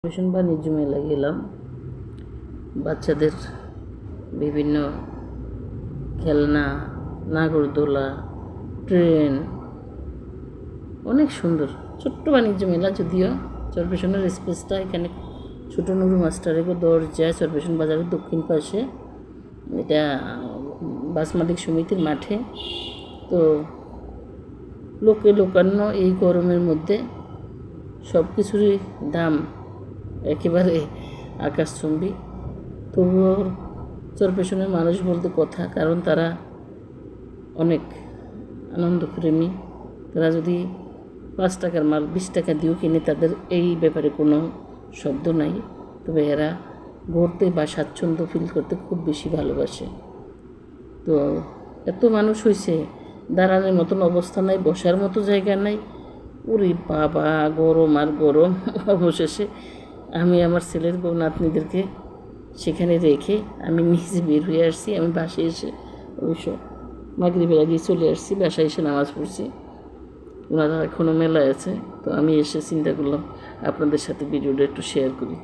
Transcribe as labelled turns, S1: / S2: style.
S1: ভীষণ বাণিজ্য মেলা গেলাম। বাচ্চাদের বিভিন্ন খেলনা, নাগরদোলা, ট্রেন, অনেক সুন্দর ছোট্ট বাণিজ্য মেলা। যদিও চরপেশনের স্পেসটা এখানে ছোটো নুরু মাস্টারের দরজা, চরপেশন বাজারের দক্ষিণ পাশে, এটা বাস মালিক সমিতির মাঠে। তো লোকে লোকান্ন এই গরমের মধ্যে সব কিছুরই দাম একেবারে আকাশচুম্বী। তবুও চরপেশনের মানুষ বলতে কথা, কারণ তারা অনেক আনন্দপ্রেমী। তারা যদি 5 টাকার মাল 20 টাকা দিয়েও কিনে, তাদের এই ব্যাপারে কোনো শব্দ নাই। তবে এরা ঘুরতে বা স্বাচ্ছন্দ্য ফিল করতে খুব বেশি ভালোবাসে। তো এত মানুষ হয়েছে, দাঁড়ানোর মতন অবস্থা নাই, বসার মতো জায়গা নাই। ওরে বাবা, গরম আর গরম। অবশেষে আমি আমার ছেলের বউ নাতনিদেরকে সেখানে রেখে আমি নিজে বের হয়ে আসছি। আমি বাসায় এসে অবশ্য মাগরিবের আগে চলে আসছি, বাসায় এসে নামাজ পড়ছি। ওনারা এখনও মেলায় আছে। তো আমি এসে চিন্তা করলাম আপনাদের সাথে ভিডিওটা একটু শেয়ার করি।